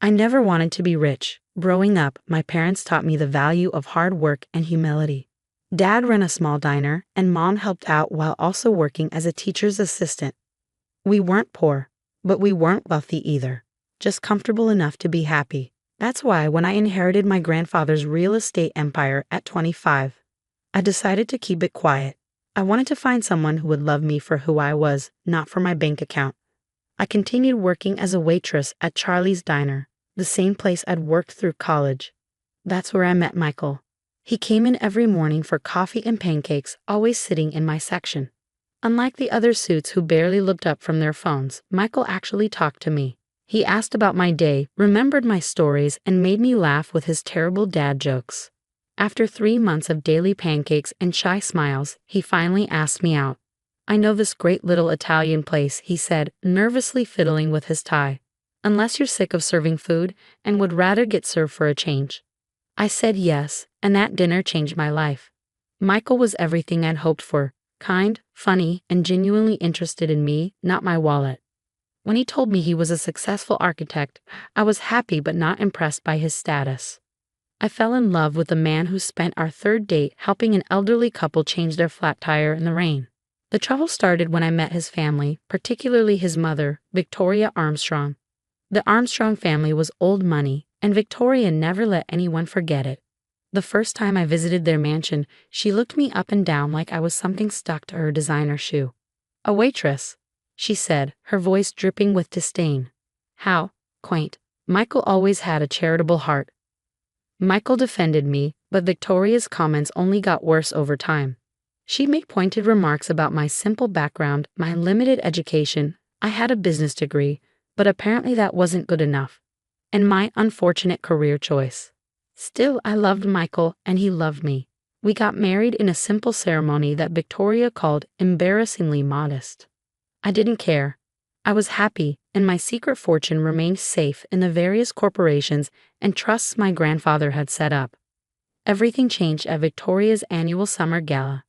I never wanted to be rich. Growing up, my parents taught me the value of hard work and humility. Dad ran a small diner, and Mom helped out while also working as a teacher's assistant. We weren't poor, but we weren't wealthy either, just comfortable enough to be happy. That's why when I inherited my grandfather's real estate empire at 25, I decided to keep it quiet. I wanted to find someone who would love me for who I was, not for my bank account. I continued working as a waitress at Charlie's Diner, the same place I'd worked through college. That's where I met Michael. He came in every morning for coffee and pancakes, always sitting in my section. Unlike the other suits who barely looked up from their phones, Michael actually talked to me. He asked about my day, remembered my stories, and made me laugh with his terrible dad jokes. After 3 months of daily pancakes and shy smiles, he finally asked me out. "I know this great little Italian place," he said, nervously fiddling with his tie. "Unless you're sick of serving food and would rather get served for a change." I said yes, and that dinner changed my life. Michael was everything I'd hoped for, kind, funny, and genuinely interested in me, not my wallet. When he told me he was a successful architect, I was happy but not impressed by his status. I fell in love with the man who spent our third date helping an elderly couple change their flat tire in the rain. The trouble started when I met his family, particularly his mother, Victoria Armstrong. The Armstrong family was old money, and Victoria never let anyone forget it. The first time I visited their mansion, she looked me up and down like I was something stuck to her designer shoe. "A waitress," she said, her voice dripping with disdain. How quaint. Michael always had a charitable heart. Michael defended me, but Victoria's comments only got worse over time. She'd make pointed remarks about my simple background, my limited education. I had a business degree, but apparently that wasn't good enough. And my unfortunate career choice. Still, I loved Michael, and he loved me. We got married in a simple ceremony that Victoria called embarrassingly modest. I didn't care. I was happy, and my secret fortune remained safe in the various corporations and trusts my grandfather had set up. Everything changed at Victoria's annual summer gala.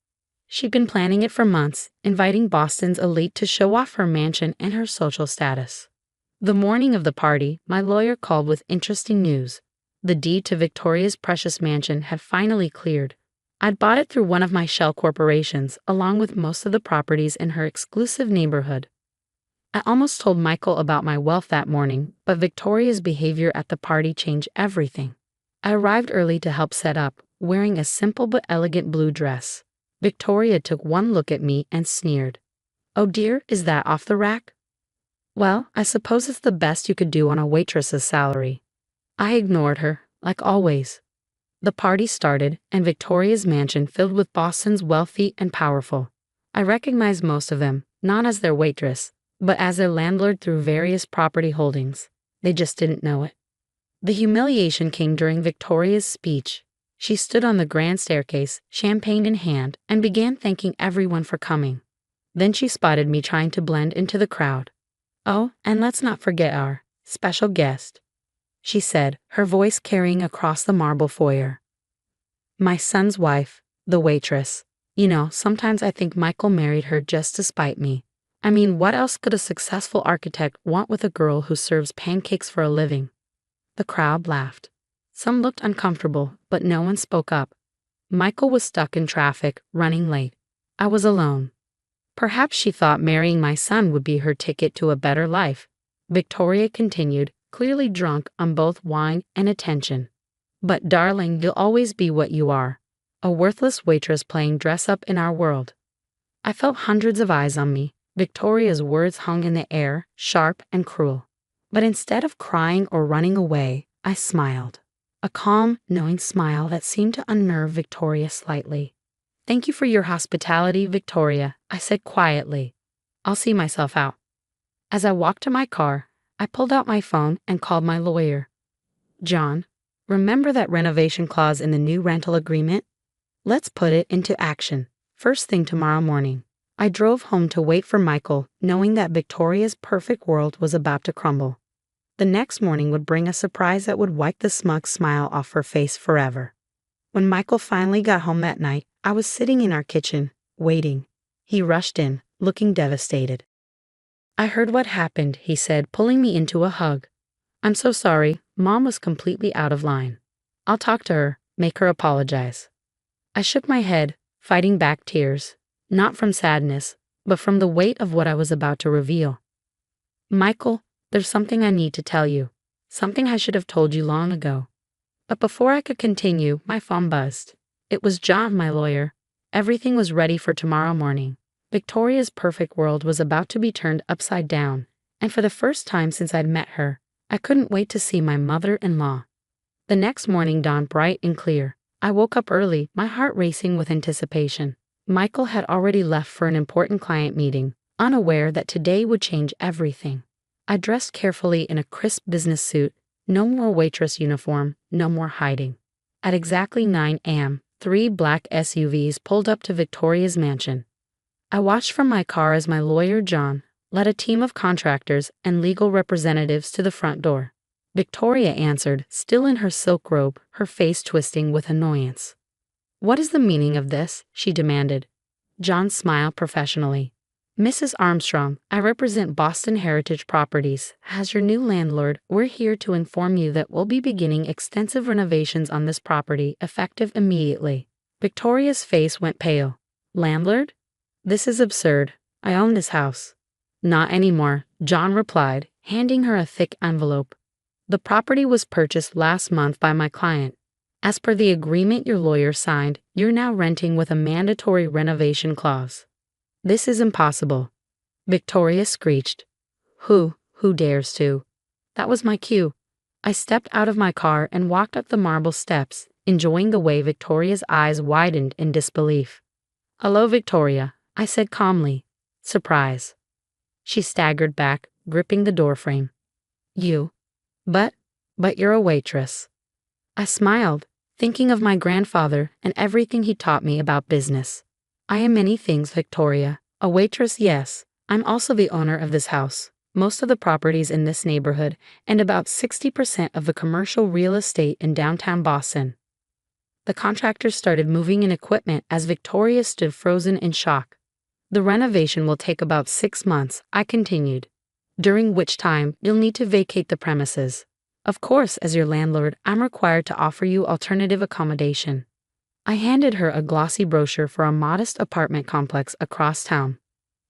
She'd been planning it for months, inviting Boston's elite to show off her mansion and her social status. The morning of the party, my lawyer called with interesting news. The deed to Victoria's precious mansion had finally cleared. I'd bought it through one of my shell corporations, along with most of the properties in her exclusive neighborhood. I almost told Michael about my wealth that morning, but Victoria's behavior at the party changed everything. I arrived early to help set up, wearing a simple but elegant blue dress. Victoria took one look at me and sneered. "Oh dear, is that off the rack?" "Well, I suppose it's the best you could do on a waitress's salary." I ignored her, like always. The party started, and Victoria's mansion filled with Boston's wealthy and powerful. I recognized most of them, not as their waitress, but as their landlord through various property holdings. They just didn't know it. The humiliation came during Victoria's speech. She stood on the grand staircase, champagne in hand, and began thanking everyone for coming. Then she spotted me trying to blend into the crowd. "Oh, and let's not forget our special guest," she said, her voice carrying across the marble foyer. "My son's wife, the waitress. You know, sometimes I think Michael married her just to spite me. I mean, what else could a successful architect want with a girl who serves pancakes for a living?" The crowd laughed. Some looked uncomfortable, but no one spoke up. Michael was stuck in traffic, running late. I was alone. Perhaps she thought marrying my son would be her ticket to a better life. Victoria continued, clearly drunk on both wine and attention. "But darling, you'll always be what you are. A worthless waitress playing dress-up in our world." I felt hundreds of eyes on me. Victoria's words hung in the air, sharp and cruel. But instead of crying or running away, I smiled. A calm, knowing smile that seemed to unnerve Victoria slightly. "Thank you for your hospitality, Victoria," I said quietly. "I'll see myself out." As I walked to my car, I pulled out my phone and called my lawyer. "John, remember that renovation clause in the new rental agreement? Let's put it into action, first thing tomorrow morning." I drove home to wait for Michael, knowing that Victoria's perfect world was about to crumble. The next morning would bring a surprise that would wipe the smug smile off her face forever. When Michael finally got home that night, I was sitting in our kitchen, waiting. He rushed in, looking devastated. "I heard what happened," he said, pulling me into a hug. I'm so sorry, Mom was completely out of line. I'll talk to her, make her apologize. I shook my head, fighting back tears, not from sadness, but from the weight of what I was about to reveal. Michael, there's something I need to tell you. Something I should have told you long ago. But before I could continue, my phone buzzed. It was John, my lawyer. Everything was ready for tomorrow morning. Victoria's perfect world was about to be turned upside down, and for the first time since I'd met her, I couldn't wait to see my mother-in-law. The next morning dawned bright and clear. I woke up early, my heart racing with anticipation. Michael had already left for an important client meeting, unaware that today would change everything. I dressed carefully in a crisp business suit, no more waitress uniform, no more hiding. At exactly 9 a.m., 3 black SUVs pulled up to Victoria's mansion. I watched from my car as my lawyer, John, led a team of contractors and legal representatives to the front door. Victoria answered, still in her silk robe, her face twisting with annoyance. "What is the meaning of this?" she demanded. John smiled professionally. "Mrs. Armstrong, I represent Boston Heritage Properties. As your new landlord, we're here to inform you that we'll be beginning extensive renovations on this property, effective immediately." Victoria's face went pale. "Landlord? This is absurd. I own this house." "Not anymore," John replied, handing her a thick envelope. "The property was purchased last month by my client. As per the agreement your lawyer signed, you're now renting with a mandatory renovation clause." "This is impossible," Victoria screeched. Who dares to?" That was my cue. I stepped out of my car and walked up the marble steps, enjoying the way Victoria's eyes widened in disbelief. "Hello, Victoria," I said calmly. "Surprise." She staggered back, gripping the doorframe. "You? But you're a waitress." I smiled, thinking of my grandfather and everything he taught me about business. "I am many things, Victoria. A waitress, yes. I'm also the owner of this house, most of the properties in this neighborhood, and about 60% of the commercial real estate in downtown Boston." The contractors started moving in equipment as Victoria stood frozen in shock. "The renovation will take about 6 months," I continued, "during which time you'll need to vacate the premises. Of course, as your landlord, I'm required to offer you alternative accommodation." I handed her a glossy brochure for a modest apartment complex across town.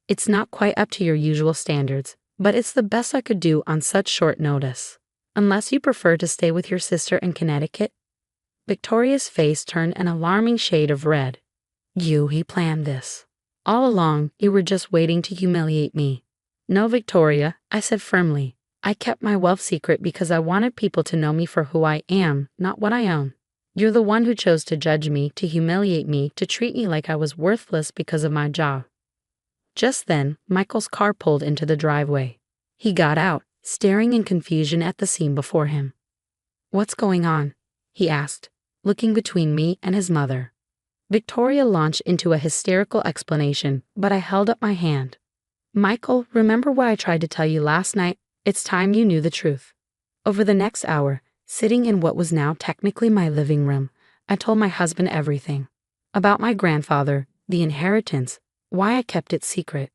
"It's not quite up to your usual standards, but it's the best I could do on such short notice. Unless you prefer to stay with your sister in Connecticut." Victoria's face turned an alarming shade of red. He planned this. All along, you were just waiting to humiliate me." "No, Victoria," I said firmly. "I kept my wealth secret because I wanted people to know me for who I am, not what I own. You're the one who chose to judge me, to humiliate me, to treat me like I was worthless because of my job." Just then, Michael's car pulled into the driveway. He got out, staring in confusion at the scene before him. "What's going on?" he asked, looking between me and his mother. Victoria launched into a hysterical explanation, but I held up my hand. "Michael, remember what I tried to tell you last night? It's time you knew the truth." Over the next hour, sitting in what was now technically my living room, I told my husband everything. About my grandfather, the inheritance, why I kept it secret.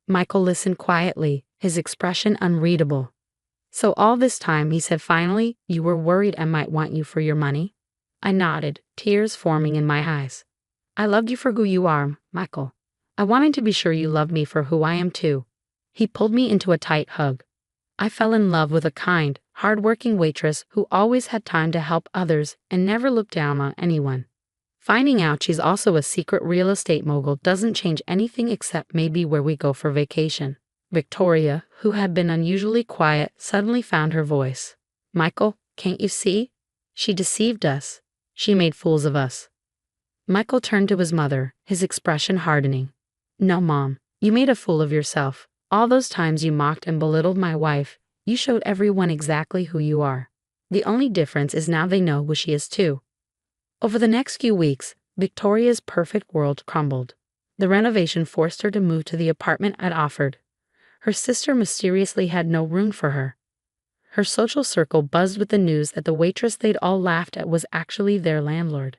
Michael listened quietly, his expression unreadable. "So all this time," he said finally, "you were worried I might want you for your money?" I nodded, tears forming in my eyes. "I loved you for who you are, Michael. I wanted to be sure you loved me for who I am too." He pulled me into a tight hug. I fell in love with a kind, hard-working waitress who always had time to help others and never looked down on anyone. Finding out she's also a secret real estate mogul doesn't change anything except maybe where we go for vacation. Victoria, who had been unusually quiet, suddenly found her voice. "Michael, can't you see? She deceived us. She made fools of us." Michael turned to his mother, his expression hardening. "No, Mom, you made a fool of yourself. All those times you mocked and belittled my wife, you showed everyone exactly who you are. The only difference is now they know who she is too." Over the next few weeks, Victoria's perfect world crumbled. The renovation forced her to move to the apartment I'd offered. Her sister mysteriously had no room for her. Her social circle buzzed with the news that the waitress they'd all laughed at was actually their landlord.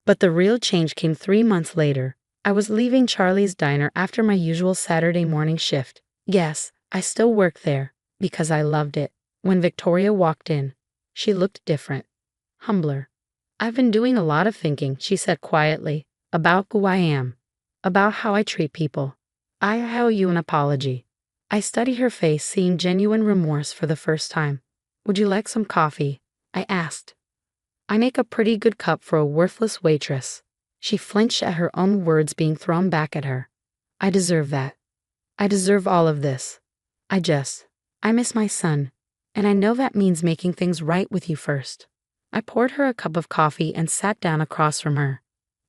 But the real change came 3 months later. I was leaving Charlie's Diner after my usual Saturday morning shift. Yes, I still worked there, because I loved it. When Victoria walked in, she looked different, humbler. "I've been doing a lot of thinking," she said quietly, "about who I am, about how I treat people. I owe you an apology." I studied her face, seeing genuine remorse for the first time. "Would you like some coffee?" I asked. "I make a pretty good cup for a worthless waitress." She flinched at her own words being thrown back at her. "I deserve that. I deserve all of this. I miss my son, and I know that means making things right with you first." I poured her a cup of coffee and sat down across from her.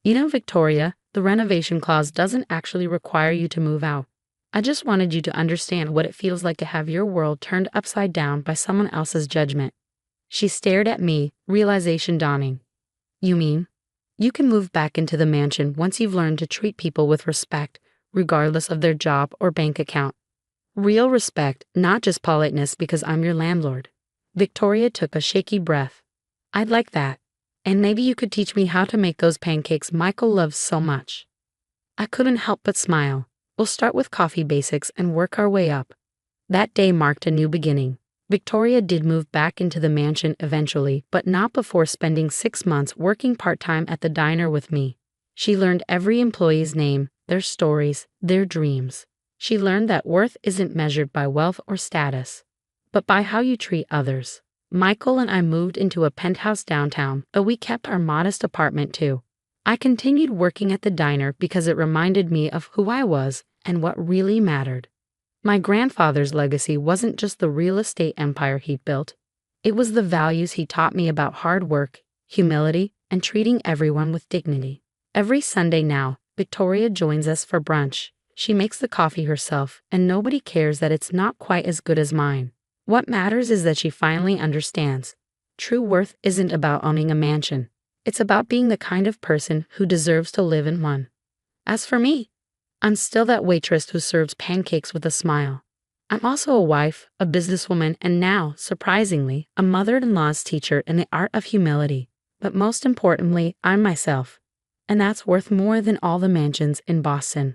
"You know, Victoria, the renovation clause doesn't actually require you to move out. I just wanted you to understand what it feels like to have your world turned upside down by someone else's judgment." She stared at me, realization dawning. "You mean, you can move back into the mansion once you've learned to treat people with respect, regardless of their job or bank account? Real respect, not just politeness because I'm your landlord." Victoria took a shaky breath. "I'd like that. And maybe you could teach me how to make those pancakes Michael loves so much." I couldn't help but smile. "We'll start with coffee basics and work our way up." That day marked a new beginning. Victoria did move back into the mansion eventually, but not before spending 6 months working part-time at the diner with me. She learned every employee's name, their stories, their dreams. She learned that worth isn't measured by wealth or status, but by how you treat others. Michael and I moved into a penthouse downtown, but we kept our modest apartment too. I continued working at the diner because it reminded me of who I was and what really mattered. My grandfather's legacy wasn't just the real estate empire he'd built. It was the values he taught me about hard work, humility, and treating everyone with dignity. Every Sunday now, Victoria joins us for brunch. She makes the coffee herself, and nobody cares that it's not quite as good as mine. What matters is that she finally understands. True worth isn't about owning a mansion. It's about being the kind of person who deserves to live in one. As for me, I'm still that waitress who serves pancakes with a smile. I'm also a wife, a businesswoman, and now, surprisingly, a mother-in-law's teacher in the art of humility. But most importantly, I'm myself. And that's worth more than all the mansions in Boston.